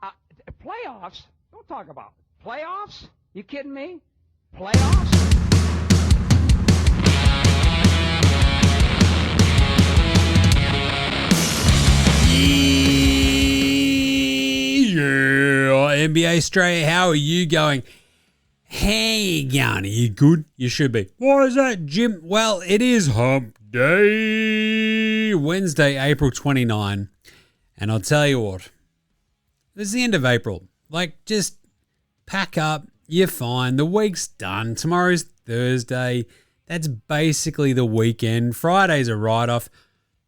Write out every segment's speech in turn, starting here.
Playoffs? Don't talk about playoffs. You kidding me? Playoffs? Yeah, NBA Straya, how are you going? Hey, going? Are you good? You should be. Why is that, Jim? Well, it is Hump Day, Wednesday, April 29. And I'll tell you what, it's the end of April. Like, just pack up. You're fine. The week's done. Tomorrow's Thursday. That's basically the weekend. Friday's a write-off.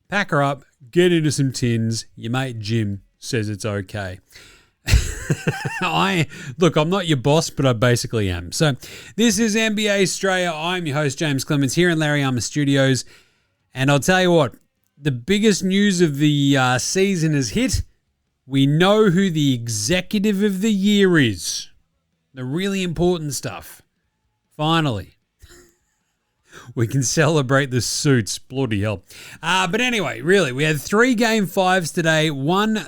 Pack her up. Get into some tins. Your mate Jim says it's okay. Look, I'm not your boss, but I basically am. So this is NBA Straya. I'm your host, James Clemens, here in Larry Armour Studios. And I'll tell you what, the biggest news of the season has hit. We know who the executive of the year is. The really important stuff. Finally. We can celebrate the suits. Bloody hell. But anyway, really, we had 3 Game 5s today. One,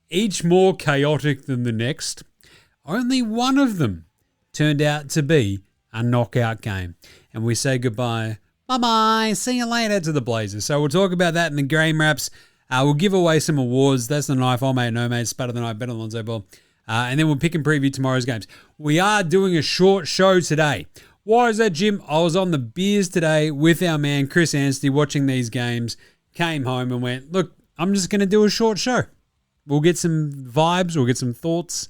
each more chaotic than the next. Only one of them turned out to be a knockout game. And we say goodbye. Bye-bye. See you later to the Blazers. So we'll talk about that in the game wraps. We'll give away some awards. That's the Knife, All Mate, No Mate, Spud of the Night, Better Lonzo Ball. And then we'll pick and preview tomorrow's games. We are doing a short show today. Why is that, Jim? I was on the beers today with our man Chris Anstey watching these games, came home and went, look, I'm just going to do a short show. We'll get some vibes, we'll get some thoughts.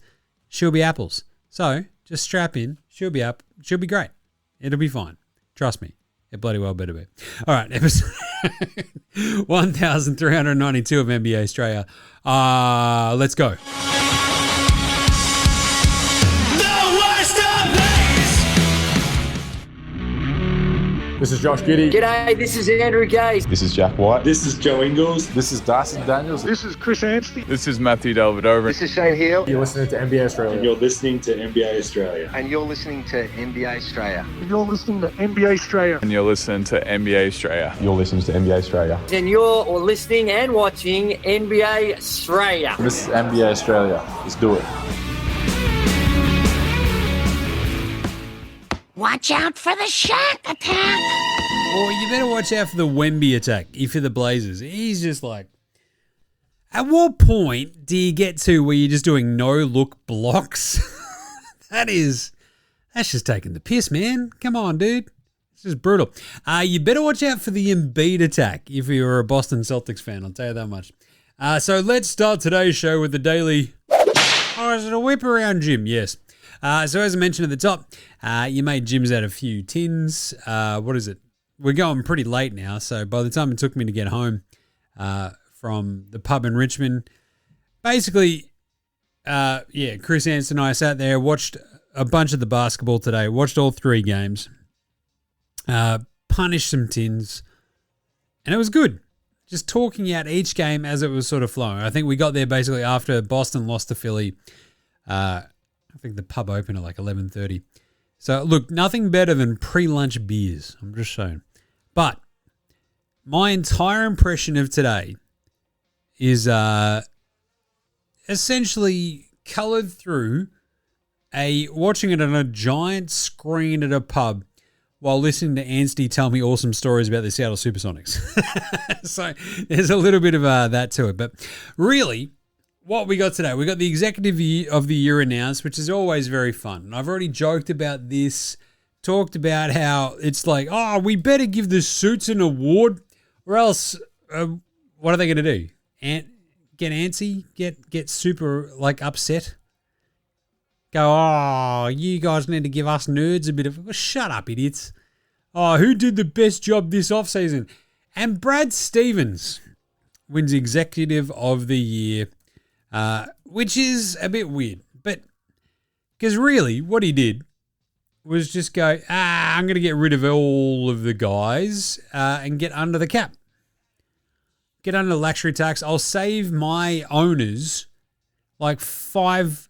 She'll be apples. So just strap in. She'll be up. She'll be great. It'll be fine. Trust me. It bloody well better be. All right, episode 1392 of NBA Straya. Let's go. This is Josh Giddey. G'day, this is Andrew Gaze. This is Jack White. This is Joe Ingles. This is Darcy Daniels. This is Chris Anstey. This is Matthew Delvedova. This is Shane Hill. You're listening to NBA Australia. And you're listening to NBA Australia. And you're listening to NBA Straya. And you're listening to NBA Australia. And you're listening to NBA Straya. You're listening to NBA Australia. And you're listening and watching NBA Straya. This is NBA Australia. Let's do it. Watch out for the Shaq attack. Well, you better watch out for the Wemby attack if you're the Blazers. He's just like, at what point do you get to where you're just doing no-look blocks? That's just taking the piss, man. Come on, dude. It's just brutal. You better watch out for the Embiid attack if you're a Boston Celtics fan. I'll tell you that much. So let's start today's show with the daily... Oh, is it a whip around, Jim? Yes. So as I mentioned at the top, you made Jim's out a few tins. What is it? We're going pretty late now, so by the time it took me to get home from the pub in Richmond, basically, Chris Anstey and I sat there, watched a bunch of the basketball today, watched all 3 games, punished some tins, and it was good. Just talking out each game as it was sort of flowing. I think we got there basically after Boston lost to Philly. I think the pub opened at like 11:30. So, look, nothing better than pre-lunch beers. I'm just saying. But my entire impression of today is essentially coloured through watching it on a giant screen at a pub while listening to Anstey tell me awesome stories about the Seattle Supersonics. So there's a little bit of that to it. But really, what we got today, we got the Executive of the Year announced, which is always very fun. And I've already joked about this, talked about how it's like, oh, we better give the suits an award or else what are they going to do? Get antsy? Get super like upset? Go, oh, you guys need to give us nerds a bit of... Well, shut up, idiots. Oh, who did the best job this offseason? And Brad Stevens wins Executive of the Year, which is a bit weird. But, because really, what he did was just go, I'm going to get rid of all of the guys and get under the cap. Get under the luxury tax. I'll save my owners like 5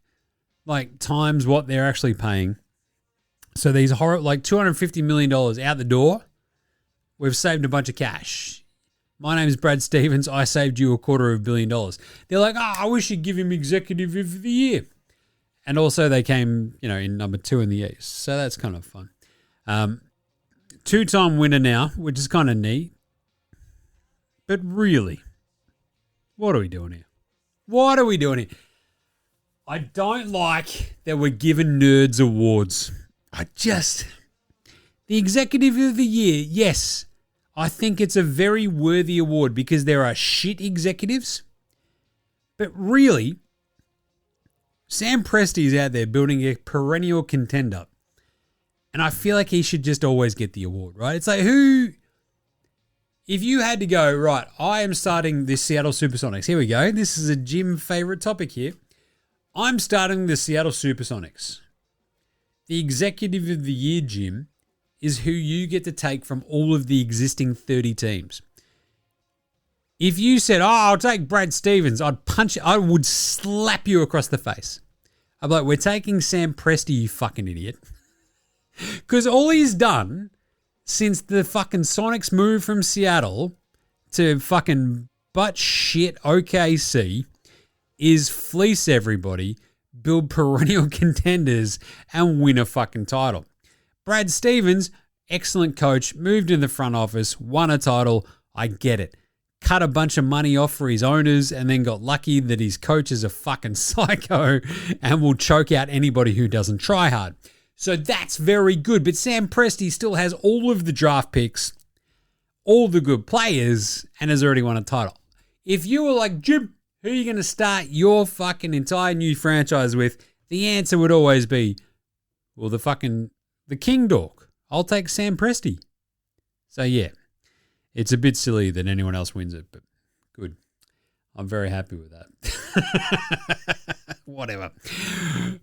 times what they're actually paying. So these $250 million out the door, we've saved a bunch of cash. My name's Brad Stevens. I saved you $250 million. They're like, I wish you'd give him Executive of the Year. And also they came, in number 2 in the East. So that's kind of fun. 2-time winner now, which is kind of neat. But really, what are we doing here? What are we doing here? I don't like that we're giving nerds awards. The Executive of the Year, yes, I think it's a very worthy award because there are shit executives. But really, Sam Presti's out there building a perennial contender. And I feel like he should just always get the award, right? It's like if you had to go, right, I am starting the Seattle Supersonics. Here we go. This is a Jim favorite topic here. I'm starting the Seattle Supersonics. The Executive of the Year, Jim, is who you get to take from all of the existing 30 teams. If you said, I'll take Brad Stevens, I would slap you across the face. I'm like, we're taking Sam Presti, you fucking idiot. Because all he's done since the fucking Sonics moved from Seattle to fucking butt shit OKC is fleece everybody, build perennial contenders, and win a fucking title. Brad Stevens, excellent coach, moved in the front office, won a title. I get it. Cut a bunch of money off for his owners and then got lucky that his coach is a fucking psycho and will choke out anybody who doesn't try hard. So that's very good. But Sam Presti still has all of the draft picks, all the good players, and has already won a title. If you were like, Jim, who are you going to start your fucking entire new franchise with? The answer would always be, well, the King Dog. I'll take Sam Presti. So yeah, it's a bit silly that anyone else wins it, but good. I'm very happy with that. Whatever.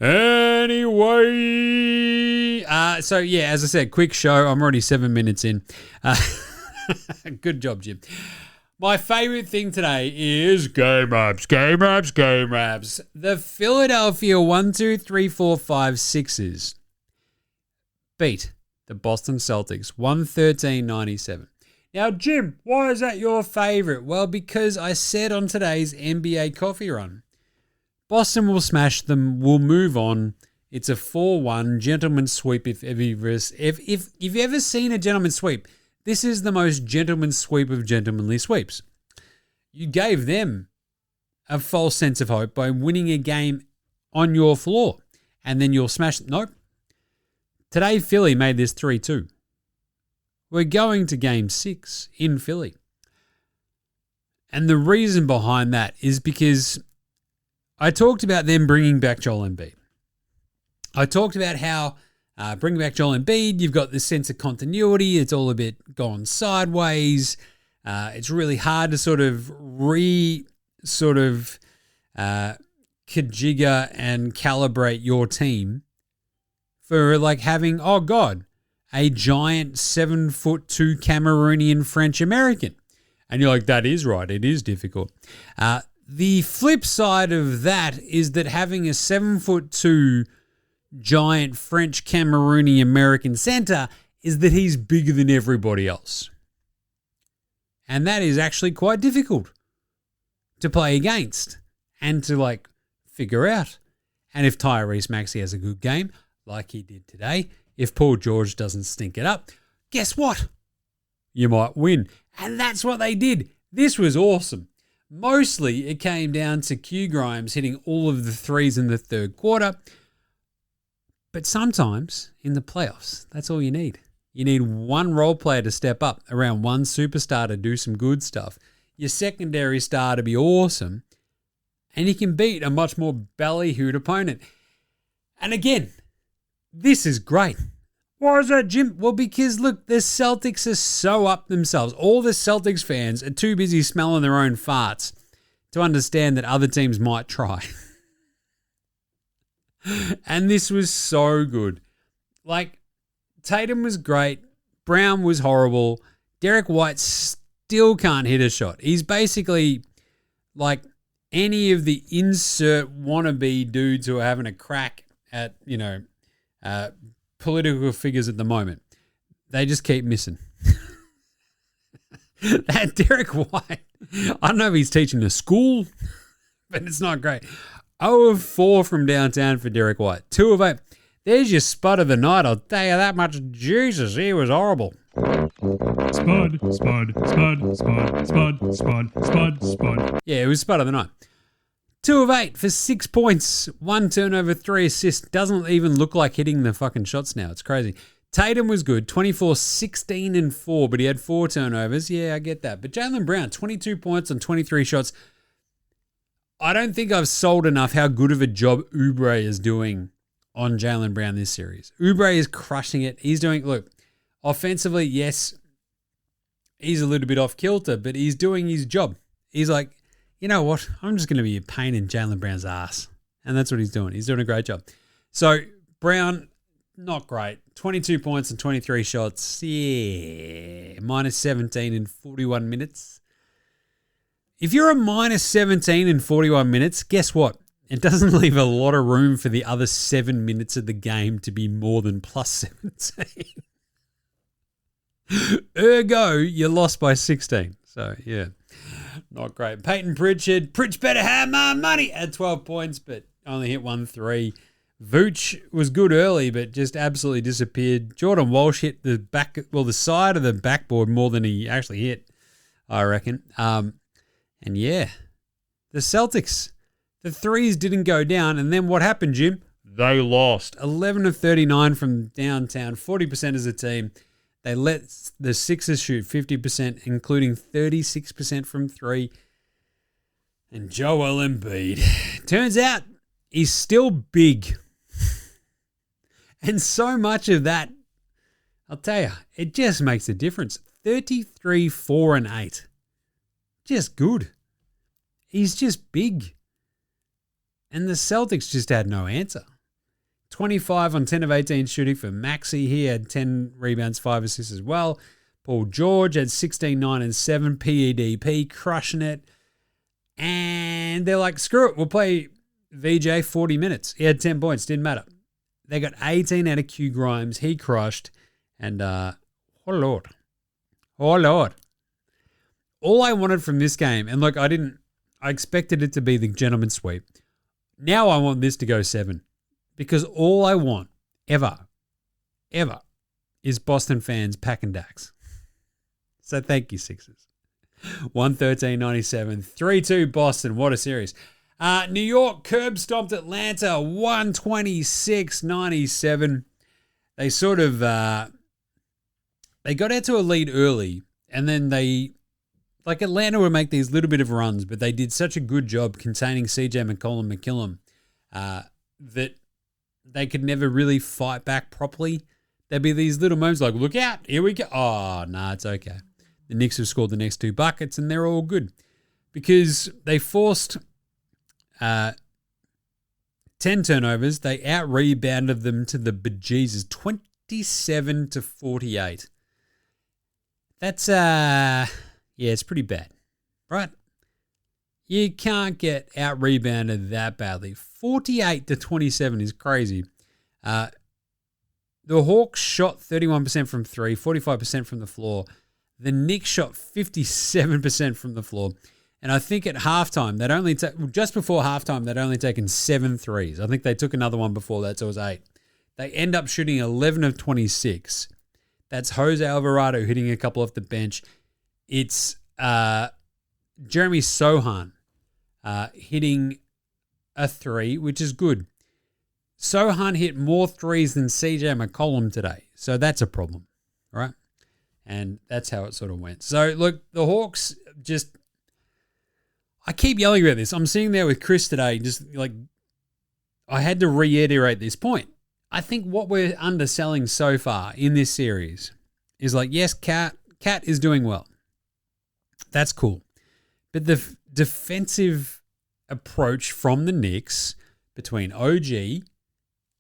Anyway, so yeah, as I said, quick show. I'm already 7 minutes in. Good job, Jim. My favorite thing today is game raps. The Philadelphia 1, 2, 3, 4, 5 Sixers beat the Boston Celtics 113-97. Now, Jim, why is that your favorite? Well, because I said on today's NBA Coffee Run, Boston will smash them, we'll move on. It's a 4-1 gentleman's sweep if you've ever seen a gentleman's sweep. This is the most gentleman's sweep of gentlemanly sweeps. You gave them a false sense of hope by winning a game on your floor, and then you'll smash. Nope. Today, Philly made this 3-2. We're going to Game 6 in Philly. And the reason behind that is because I talked about them bringing back Joel Embiid. I talked about how bringing back Joel Embiid, you've got this sense of continuity. It's all a bit gone sideways. It's really hard to kajigger and calibrate your team for like having, oh God, a giant 7'2" Cameroonian French American. And you're like, that is right. It is difficult. The flip side of that is that having a 7'2" giant French Cameroonian American center is that he's bigger than everybody else. And that is actually quite difficult to play against and to figure out. And if Tyrese Maxey has a good game, like he did today, if Paul George doesn't stink it up, guess what? You might win. And that's what they did. This was awesome. Mostly it came down to Q Grimes hitting all of the threes in the third quarter. But sometimes in the playoffs, that's all you need. You need one role player to step up, around one superstar to do some good stuff, your secondary star to be awesome, and you can beat a much more ballyhooed opponent. And again, this is great. Why is that, Jim? Well, because look, the Celtics are so up themselves. All the Celtics fans are too busy smelling their own farts to understand that other teams might try. And this was so good. Tatum was great. Brown was horrible. Derek White still can't hit a shot. He's basically like any of the insert wannabe dudes who are having a crack at, political figures at the moment. They just keep missing. That Derek White, I don't know if he's teaching a school, but it's not great. 0 of 4 from downtown for Derek White. 2 of 8. There's your spud of the night, I'll tell you that much. Jesus, he was horrible. Spud, spud, spud, spud, spud, spud, spud, spud. Yeah, it was spud of the night. 2 of 8 for 6 points, 1 turnover, 3 assists. Doesn't even look like hitting the fucking shots now. It's crazy. Tatum was good, 24, 16, and 4, but he had 4 turnovers. Yeah, I get that. But Jaylen Brown, 22 points on 23 shots. I don't think I've sold enough how good of a job Oubre is doing on Jaylen Brown this series. Oubre is crushing it. He's doing, look, offensively, yes, he's a little bit off kilter, but he's doing his job. He's like, you know what? I'm just going to be a pain in Jaylen Brown's ass. And that's what he's doing. He's doing a great job. So, Brown, not great. 22 points and 23 shots. Yeah. Minus 17 in 41 minutes. If you're a minus 17 in 41 minutes, guess what? It doesn't leave a lot of room for the other 7 minutes of the game to be more than plus 17. Ergo, you lost by 16. So, yeah, not great. Peyton Pritchard, Pritch better have my money, had 12 points, but only hit 1 3. Vooch was good early, but just absolutely disappeared. Jordan Walsh hit the side of the backboard more than he actually hit, I reckon. And yeah, the Celtics, the threes didn't go down. And then what happened, Jim? They lost. 11 of 39 from downtown, 40% as a team. They let the Sixers shoot 50%, including 36% from 3. And Joel Embiid, turns out he's still big. And so much of that, I'll tell you, it just makes a difference. 33, 4, and 8. Just good. He's just big. And the Celtics just had no answer. 25 on 10 of 18 shooting for Maxey. He had 10 rebounds, 5 assists as well. Paul George had 16, 9, and 7. PEDP, crushing it. And they're like, screw it, we'll play VJ 40 minutes. He had 10 points, didn't matter. They got 18 out of Q Grimes. He crushed. And, oh, Lord. Oh, Lord. All I wanted from this game, and look, I expected it to be the gentleman's sweep. Now I want this to go 7. Because all I want, ever, is Boston fans packing Dax. So thank you, Sixers. 113.97. 3-2 Boston. What a series. New York curb stomped Atlanta 126-97. They sort of they got out to a lead early, and then Atlanta would make these little bit of runs, but they did such a good job containing CJ McCollum that they could never really fight back properly. There'd be these little moments like, look out, here we go. Oh, nah, it's okay. The Knicks have scored the next 2 buckets, and they're all good because they forced 10 turnovers. They out-rebounded them to the bejesus, 27-48. That's, it's pretty bad, right? You can't get out-rebounded that badly. 48-27 is crazy. The Hawks shot 31% from 3, 45% from the floor. The Knicks shot 57% from the floor. And I think at halftime, just before halftime, they'd only taken 7 threes. I think they took another one before that, so it was 8. They end up shooting 11 of 26. That's Jose Alvarado hitting a couple off the bench. It's Jeremy Sohan hitting a 3, which is good. Sohan hit more threes than CJ McCollum today. So that's a problem, right? And that's how it sort of went. So, look, the Hawks just... I keep yelling about this. I'm sitting there with Chris today, just like... I had to reiterate this point. I think what we're underselling so far in this series is like, yes, Cat is doing well. That's cool. But the defensive approach from the Knicks between OG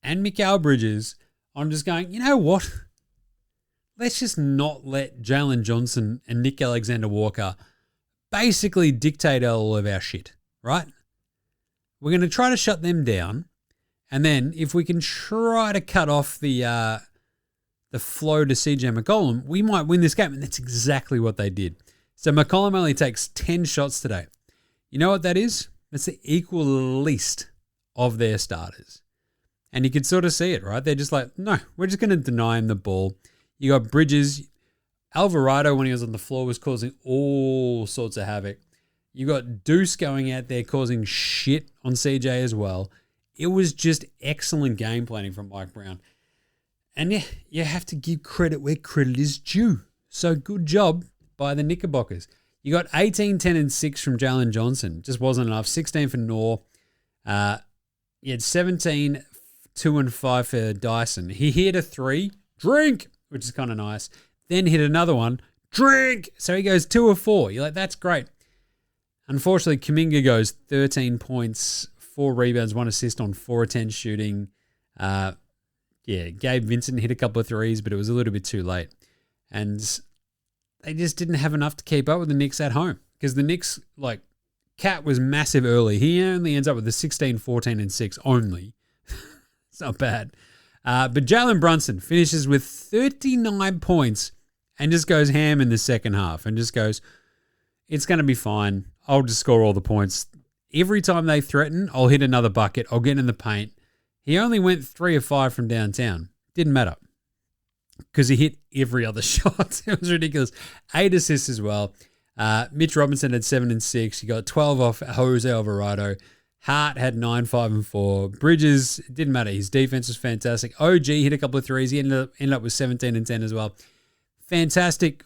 and Mikal Bridges, I'm just going, you know what? Let's just not let Jalen Johnson and Nick Alexander-Walker basically dictate all of our shit, right? We're going to try to shut them down, and then if we can try to cut off the flow to CJ McCollum, we might win this game, and that's exactly what they did. So McCollum only takes 10 shots today. You know what that is? That's the equal least of their starters. And you can sort of see it, right? They're just like, no, we're just going to deny him the ball. You got Bridges. Alvarado, when he was on the floor, was causing all sorts of havoc. You got Deuce going out there causing shit on CJ as well. It was just excellent game planning from Mike Brown. And yeah, you have to give credit where credit is due. So good job by the Knickerbockers. You got 18, 10, and 6 from Jalen Johnson. Just wasn't enough. 16 for Noor. You had 17, 2, and 5 for Dyson. He hit a 3. Drink! Which is kind of nice. Then hit another one. Drink! So he goes 2 of 4. You're like, that's great. Unfortunately, Kuminga goes 13 points, 4 rebounds, 1 assist on 4 of 10 shooting. Gabe Vincent hit a couple of threes, but it was a little bit too late. And they just didn't have enough to keep up with the Knicks at home. Because the Knicks, Cat was massive early. He only ends up with a 16, 14, and 6 only. It's not bad. But Jalen Brunson finishes with 39 points and just goes ham in the second half and just goes, it's going to be fine. I'll just score all the points. Every time they threaten, I'll hit another bucket. I'll get in the paint. He only went 3 of 5 from downtown. Didn't matter because he hit every other shot. It was ridiculous. 8 assists as well. Mitch Robinson had 7 and 6. You got 12 off Jose Alvarado. Hart had 9, 5, and 4. Bridges, it didn't matter. His defense was fantastic. OG hit a couple of threes. He ended up with 17 and 10 as well. Fantastic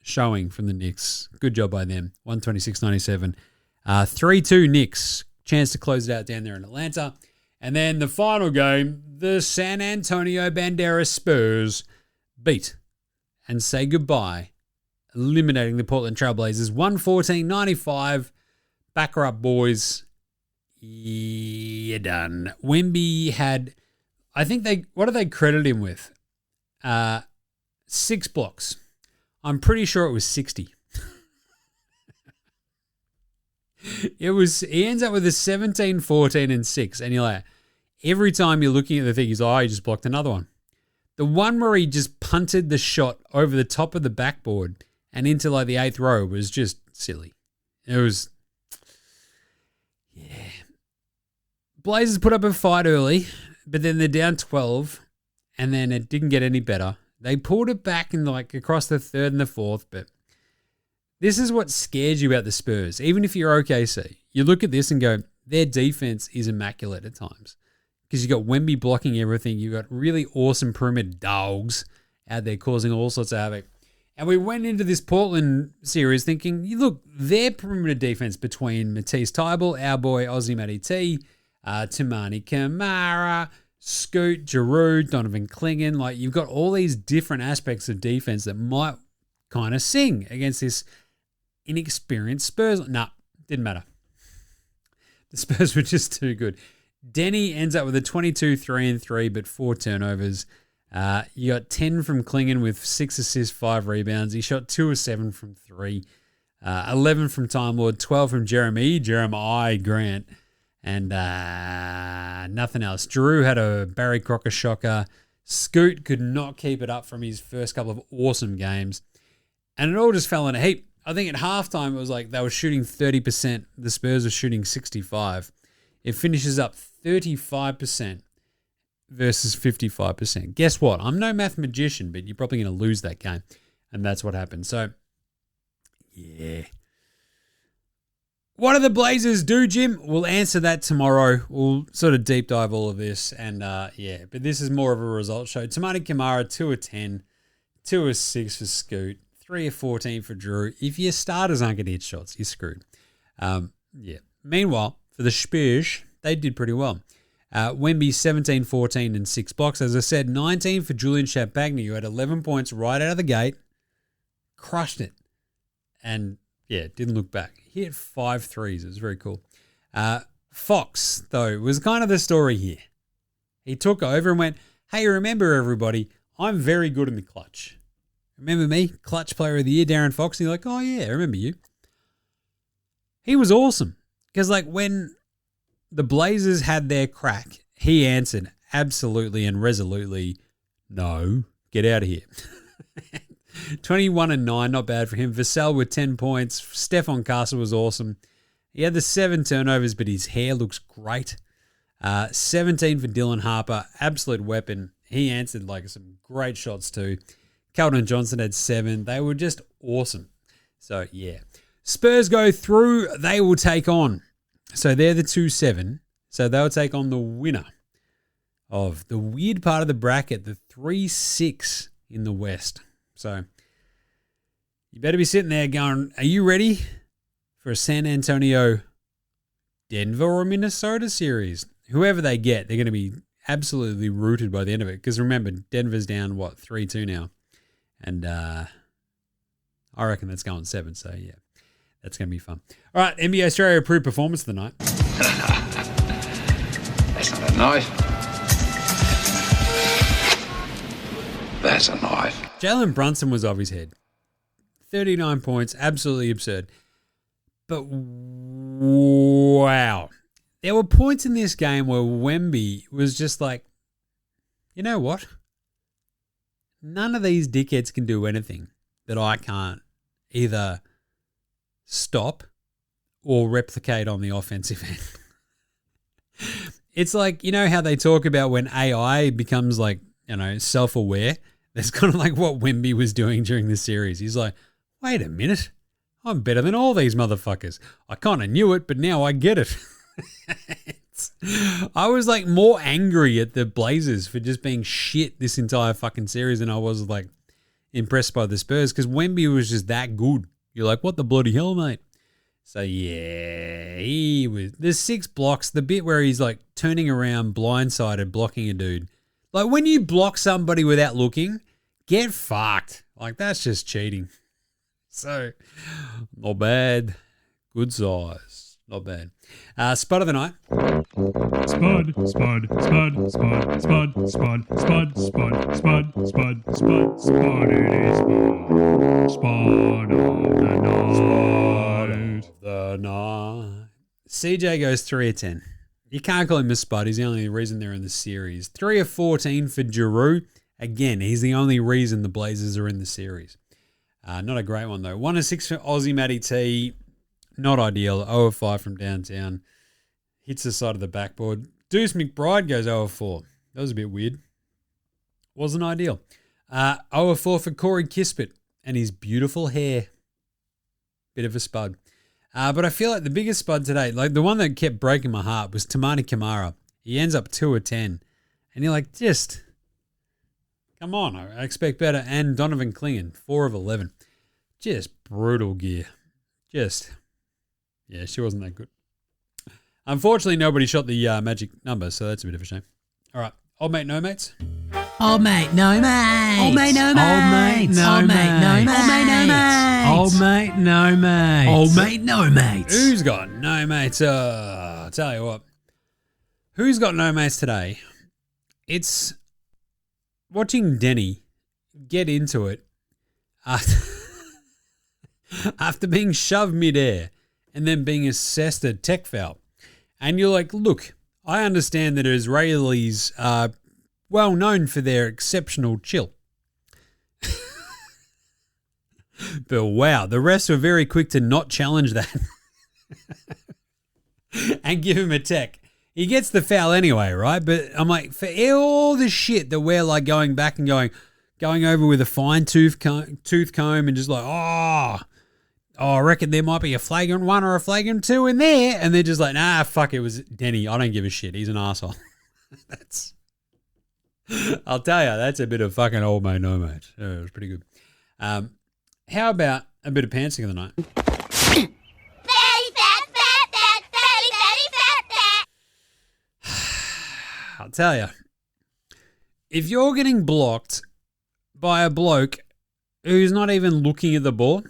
showing from the Knicks. Good job by them. 126-97. 3-2 Knicks. Chance to close it out down there in Atlanta. And then the final game, the San Antonio Banderas Spurs beat and say goodbye, eliminating the Portland Trailblazers 114-95. Back her up, boys. You're done. Wemby had, what did they credit him with? 6 blocks. I'm pretty sure it was 60. He ends up with a 17, 14, and 6. And you're like, every time you're looking at the thing, he's like, oh, he just blocked another one. The one where he just punted the shot over the top of the backboard and into the 8th row was just silly. It was, yeah. Blazers put up a fight early, but then they're down 12, and then it didn't get any better. They pulled it back in across the 3rd and the 4th, but this is what scares you about the Spurs. Even if you're OKC, you look at this and go, their defense is immaculate at times. Because you got Wemby blocking everything. You got really awesome perimeter dogs out there causing all sorts of havoc. And we went into this Portland series thinking, look, their perimeter defense between Matisse Thybulle, our boy Aussie Matty T, Tamani Kamara, Scoot, Giroux, Donovan Clingan. You've got all these different aspects of defense that might kind of sing against this inexperienced Spurs. Nah, didn't matter. The Spurs were just too good. Denny ends up with a 22, 3 and 3, but 4 turnovers. You got 10 from Clingan with 6 assists, 5 rebounds. He shot 2 of 7 from 3. 11 from Time Lord, 12 from Jeremy Grant, and nothing else. Giroux had a Barry Crocker shocker. Scoot could not keep it up from his first couple of awesome games. And it all just fell in a heap. I think at halftime it was they were shooting 30%. The Spurs were shooting 65%. It finishes up 35% versus 55%. Guess what? I'm no math magician, but you're probably going to lose that game. And that's what happened. So, yeah. What do the Blazers do, Jim? We'll answer that tomorrow. We'll sort of deep dive all of this. And, but this is more of a result show. Tamani Kamara, 2 of 10. 2 of 6 for Scoot. 3 of 14 for Drew. If your starters aren't going to hit shots, you're screwed. Meanwhile, for the Spurs, they did pretty well. Wemby, 17, 14, and 6 blocks. As I said, 19 for Julian Champagny, who had 11 points right out of the gate. Crushed it. And, didn't look back. He hit 5 threes. It was very cool. Fox, though, was kind of the story here. He took over and went, hey, remember, everybody, I'm very good in the clutch. Remember me? Clutch player of the year, Darren Fox. And you're like, oh, yeah, I remember you. He was awesome. Because, when the Blazers had their crack, he answered absolutely and resolutely, no, get out of here. 21 and 9, not bad for him. Vassell with 10 points. Stephon Castle was awesome. He had the 7 turnovers, but his hair looks great. 17 for Dylan Harper, absolute weapon. He answered like some great shots too. Keldon Johnson had 7. They were just awesome. So, yeah. Spurs go through. They will take on. So, they're the 2-7. So, they'll take on the winner of the weird part of the bracket, the 3-6 in the West. So, you better be sitting there going, are you ready for a San Antonio, Denver, or Minnesota series? Whoever they get, they're going to be absolutely rooted by the end of it. Because remember, Denver's down, 3-2 now. And I reckon that's going 7. So, yeah, that's going to be fun. All right, NBA Straya approved performance of the night. That's not a knife. That's a knife. Jalen Brunson was off his head. 39 points, absolutely absurd. But wow. There were points in this game where Wemby was just like, you know what? None of these dickheads can do anything that I can't either stop or replicate on the offensive end. It's like, you know how they talk about when AI becomes like, self-aware? That's kind of like what Wemby was doing during this series. He's like, wait a minute. I'm better than all these motherfuckers. I kind of knew it, but now I get it. I was like more angry at the Blazers for just being shit this entire fucking series than I was like impressed by the Spurs because Wemby was just that good. You're like, what the bloody hell, mate? So yeah, he was. There's 6 blocks. The bit where he's like turning around blindsided, blocking a dude. Like when you block somebody without looking, get fucked. Like that's just cheating. So not bad. Good size. Not bad. Spud of the night. Spud, Spud, Spud, Spud, Spud, Spud, Spud, Spud, Spud, Spud, Spud, Spud, it is Spud of the night. Spud of the night. CJ goes 3 of 10. You can't call him a Spud. He's the only reason they're in the series. 3 of 14 for Giroux. Again, he's the only reason the Blazers are in the series. Not a great one, though. 1 of 6 for Aussie Matty T. Not ideal. 0 of 5 from downtown. Hits the side of the backboard. Deuce McBride goes 0 of 4. That was a bit weird. Wasn't ideal. 0 of 4 for Corey Kispert and his beautiful hair. Bit of a spud. But I feel like the biggest spud today, like the one that kept breaking my heart, was Tamani Kamara. He ends up 2 of 10. And you're like, just, come on. I expect better. And Donovan Clingan, 4 of 11. Just brutal gear. Just... yeah, she wasn't that good. Unfortunately, nobody shot the magic number, so that's a bit of a shame. All right. Old mate, no mates? Old mate, no mates. Old mate, no mates. Old mate, no mates. Old mate, no mates. Old mate, no mates. Old mate, no mates. Who's got no mates? I'll tell you what. Who's got no mates today? It's watching Denny get into it after being shoved midair and then being assessed a tech foul. And you're like, look, I understand that Israelis are well known for their exceptional chill. But wow, the refs were very quick to not challenge that and give him a tech. He gets the foul anyway, right? But I'm like, for all the shit that we're like going back and going over with a fine tooth comb and just like, oh, I reckon there might be a flagrant 1 or a flagrant 2 in there. And they're just like, nah, fuck, it was Denny. I don't give a shit. He's an arsehole. I'll tell you, that's a bit of fucking old mate, no mate. It was pretty good. How about a bit of pantsing of the night? Fatty, fat, fat, fat, fatty, fatty, fat, fat. I'll tell you, if you're getting blocked by a bloke who's not even looking at the ball,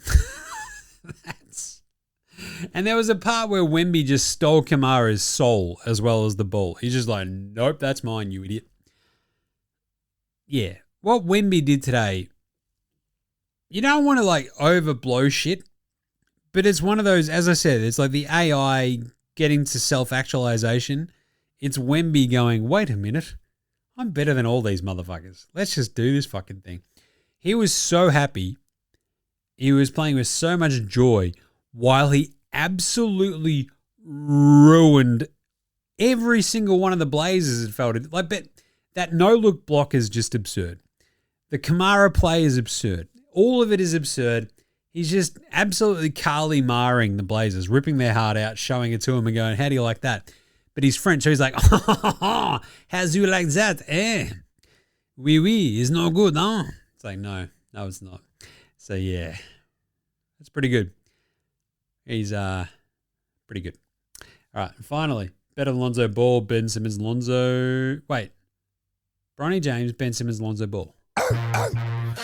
and there was a part where Wemby just stole Kamara's soul as well as the ball. He's just like, nope, that's mine, you idiot. Yeah, what Wemby did today, you don't want to like overblow shit, but it's one of those, as I said, it's like the AI getting to self-actualization. It's Wemby going, wait a minute, I'm better than all these motherfuckers. Let's just do this fucking thing. He was so happy. He was playing with so much joy while he absolutely ruined every single one of the Blazers. It felt like that no-look block is just absurd. The Kamara play is absurd. All of it is absurd. He's just absolutely Carly marring the Blazers, ripping their heart out, showing it to him and going, how do you like that? But he's French, so he's like, how's you like that? Oui, it's no good, huh? It's like, no, it's not. So, yeah, that's pretty good. He's pretty good. All right, and finally, better than Lonzo Ball, Ben Simmons, Lonzo. Wait, Bronny James, Ben Simmons, Lonzo Ball.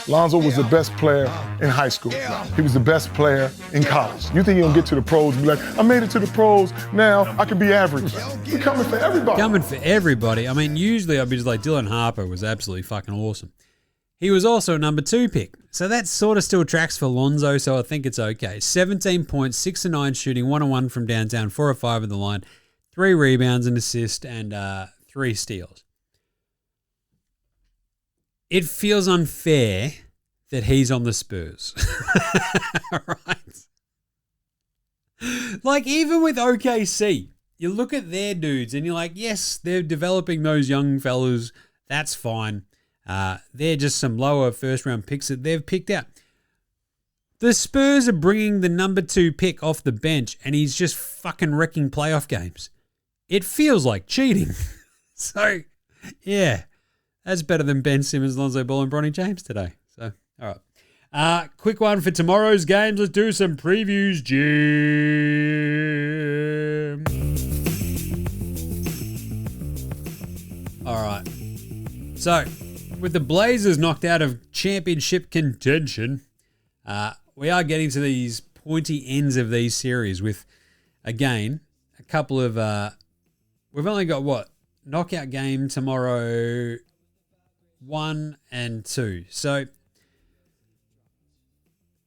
Lonzo was the best player in high school. He was the best player in college. You think he'll get to the pros and be like, I made it to the pros, now I can be average. He's coming for everybody. Coming for everybody. I mean, usually I'd be just like, Dylan Harper was absolutely fucking awesome. He was also a number 2 pick. So that sort of still tracks for Lonzo, so I think it's okay. 17 points, 6 of 9 shooting, 1 of 1 from downtown, 4 of 5 at the line, 3 rebounds, an assist, and 3 steals. It feels unfair that he's on the Spurs. Right? Like, even with OKC, you look at their dudes and you're like, yes, they're developing those young fellas. That's fine. They're just some lower first-round picks that they've picked out. The Spurs are bringing the number 2 pick off the bench and he's just fucking wrecking playoff games. It feels like cheating. So, yeah. That's better than Ben Simmons, Lonzo Ball, and Bronny James today. So, all right. Quick one for tomorrow's games. Let's do some previews, Jim. All right. So, with the Blazers knocked out of championship contention, we are getting to these pointy ends of these series with, again, a couple of... we've only got, knockout game tomorrow... 1 and 2. So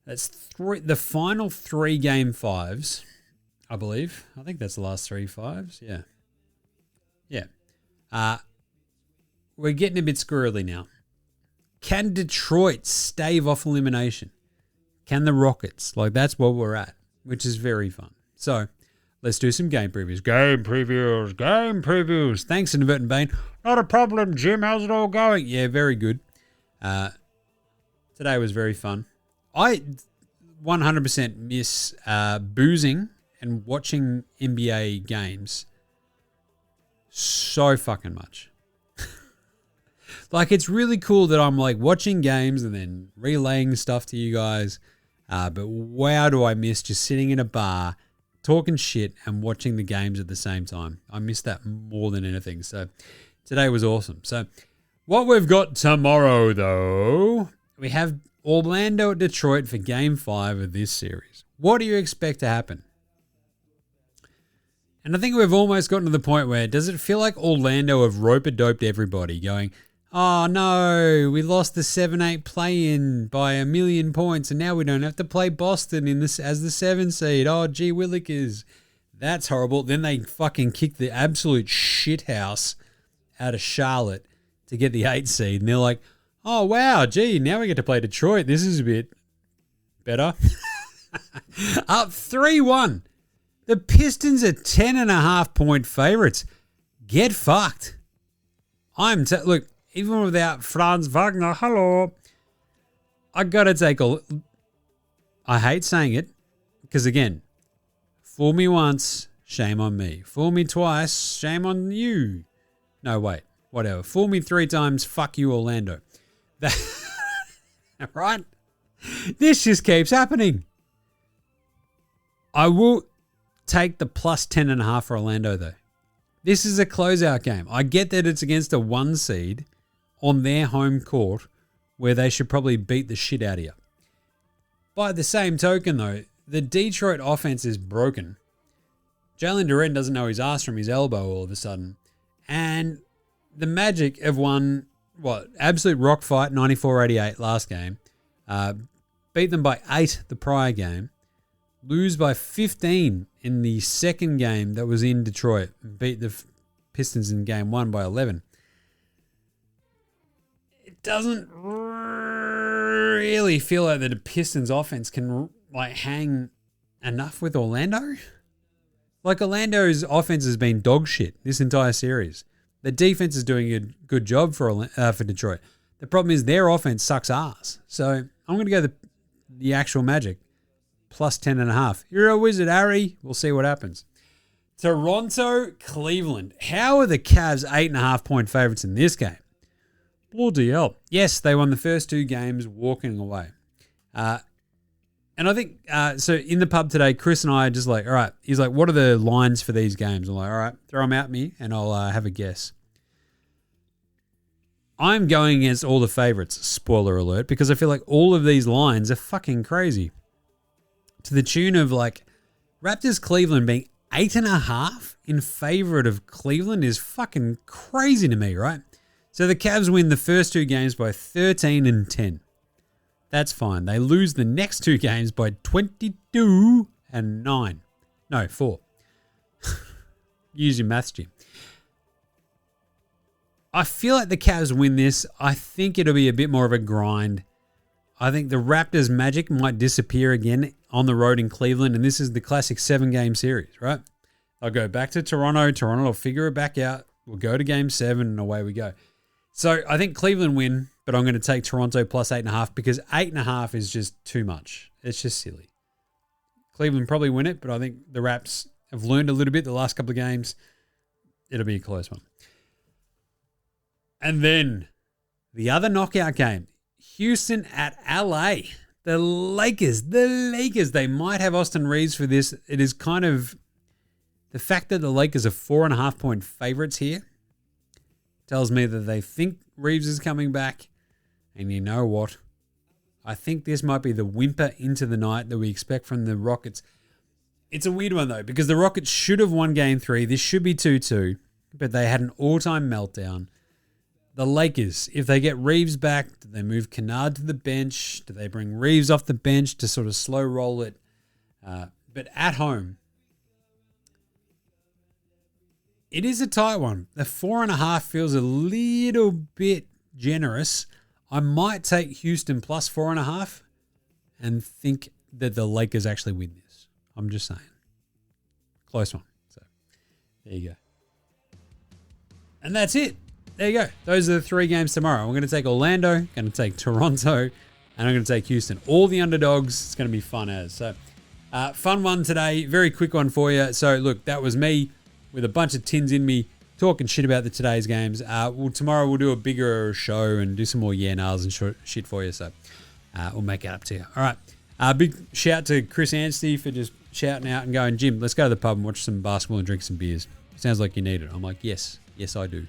that's the final 3 game 5s, I believe. I think that's the last 3 5s. Yeah. We're getting a bit squirrely now. Can Detroit stave off elimination? Can the Rockets? Like, that's what we're at, which is very fun. So let's do some game previews. Game previews. Thanks, Inadvertent Bane. Not a problem, Jim. How's it all going? Yeah, very good. Today was very fun. I 100% miss boozing and watching NBA games so fucking much. Like, it's really cool that I'm like watching games and then relaying stuff to you guys. But wow, do I miss just sitting in a bar talking shit and watching the games at the same time. I miss that more than anything. So today was awesome. So what we've got tomorrow, though, we have Orlando at Detroit for Game 5 of this series. What do you expect to happen? And I think we've almost gotten to the point where, does it feel like Orlando have rope-a-doped everybody going, oh no, we lost the 7-8 play-in by 1 million points and now we don't have to play Boston in this as the 7 seed. Oh, gee willikers. That's horrible. Then they fucking kick the absolute shithouse out of Charlotte to get the 8 seed. And they're like, oh wow, gee, now we get to play Detroit. This is a bit better. Up 3-1. The Pistons are 10.5 point favorites. Get fucked. Look, even without Franz Wagner, hello, I gotta take I hate saying it, because again, fool me once, shame on me. Fool me twice, shame on you. No, wait, whatever. Fool me 3 times, fuck you, Orlando. Right? This just keeps happening. I will take the plus 10.5 for Orlando, though. This is a closeout game. I get that it's against a 1 seed on their home court where they should probably beat the shit out of you. By the same token, though, the Detroit offense is broken. Jalen Duren doesn't know his ass from his elbow all of a sudden. And the Magic have won, absolute rock fight, 94-88 last game. Beat them by 8 the prior game. Lose by 15 in the second game that was in Detroit. Beat the Pistons in game 1 by 11. It doesn't really feel like the Pistons offense can like hang enough with Orlando. Like Orlando's offense has been dog shit this entire series. The defense is doing a good job for Detroit. The problem is their offense sucks ass. So I'm going to go the actual Magic plus 10.5. You're a wizard, Harry. We'll see what happens. Toronto, Cleveland. How are the Cavs 8.5 point favorites in this game? Bloody hell. Yes, they won the first 2 games walking away. And I think, so in the pub today, Chris and I are just like, all right, he's like, what are the lines for these games? I'm like, all right, throw them at me and I'll have a guess. I'm going against all the favorites, spoiler alert, because I feel like all of these lines are fucking crazy. To the tune of like Raptors Cleveland being 8.5 in favor of Cleveland is fucking crazy to me, right? So the Cavs win the first 2 games by 13 and 10. That's fine. They lose the next 2 games by 22 and 9. No, 4. Use your maths, Jim. I feel like the Cavs win this. I think it'll be a bit more of a grind. I think the Raptors' magic might disappear again on the road in Cleveland, and this is the classic 7-game series, right? I'll go back to Toronto. Toronto will figure it back out. We'll go to Game 7, and away we go. So I think Cleveland win, but I'm going to take Toronto plus 8.5 because 8.5 is just too much. It's just silly. Cleveland probably win it, but I think the Raps have learned a little bit the last couple of games. It'll be a close one. And then the other knockout game, Houston at LA. The Lakers, they might have Austin Reeves for this. It is kind of the fact that the Lakers are 4.5 point favorites here tells me that they think Reeves is coming back. And you know what? I think this might be the whimper into the night that we expect from the Rockets. It's a weird one though, because the Rockets should have won Game 3. This should be 2-2, but they had an all-time meltdown. The Lakers, if they get Reeves back, do they move Kennard to the bench? Do they bring Reeves off the bench to sort of slow roll it? But at home, it is a tight one. The 4.5 feels a little bit generous. I might take Houston plus 4.5 and think that the Lakers actually win this. I'm just saying. Close one. So there you go. And that's it. There you go. Those are the 3 games tomorrow. I'm going to take Orlando, going to take Toronto, and I'm going to take Houston. All the underdogs. It's going to be fun as. So, fun one today. Very quick one for you. So, look, that was me with a bunch of tins in me talking shit about today's games. Tomorrow we'll do a bigger show and do some more yeah-nahs and shit for you. So, we'll make it up to you. All right. Big shout to Chris Anstey for just shouting out and going, Jim, let's go to the pub and watch some basketball and drink some beers. Sounds like you need it. I'm like, yes, I do.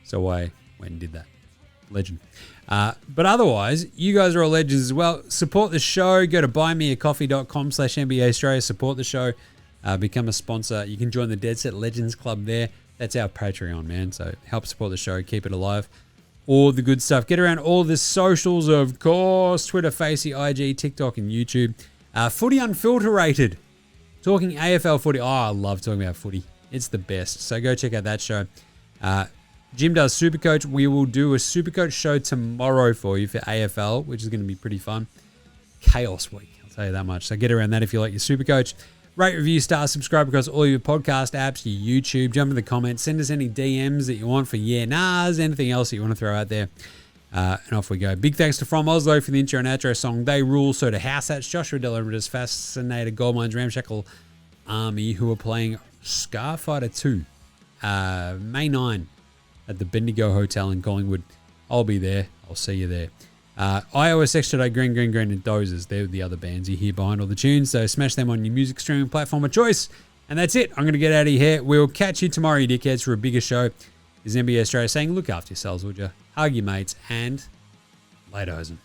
So I went and did that. Legend. But otherwise, you guys are all legends as well. Support the show. Go to buymeacoffee.com/NBA Straya. Support the show. Become a sponsor. You can join the Dead Set Legends Club there. That's our Patreon, man. So help support the show. Keep it alive. All the good stuff. Get around all the socials, of course. Twitter, Facey, IG, TikTok, and YouTube. Footy Unfilterated. Talking AFL footy. Oh, I love talking about footy. It's the best. So go check out that show. Jim does Supercoach. We will do a Supercoach show tomorrow for you for AFL, which is going to be pretty fun. Chaos week, I'll tell you that much. So get around that if you like your Supercoach. Rate, review, star, subscribe across all your podcast apps, your YouTube. Jump in the comments. Send us any DMs that you want for yeah-nahs, anything else that you want to throw out there. And off we go. Big thanks to From Oslo for the intro and outro song. They Rule. So to House Hats, Joshua Delaridis, Fascinator, Goldmines, Ramshackle Army, who are playing Scarfighter 2, May 9 at the Bendigo Hotel in Collingwood. I'll be there. I'll see you there. iOS Extra, Green, and Dozers. They're the other bands you hear behind all the tunes. So smash them on your music streaming platform of choice. And that's it. I'm going to get out of here. We'll catch you tomorrow, you dickheads, for a bigger show. This is NBA Straya saying, look after yourselves, would you? Hug your mates, and later, hosen.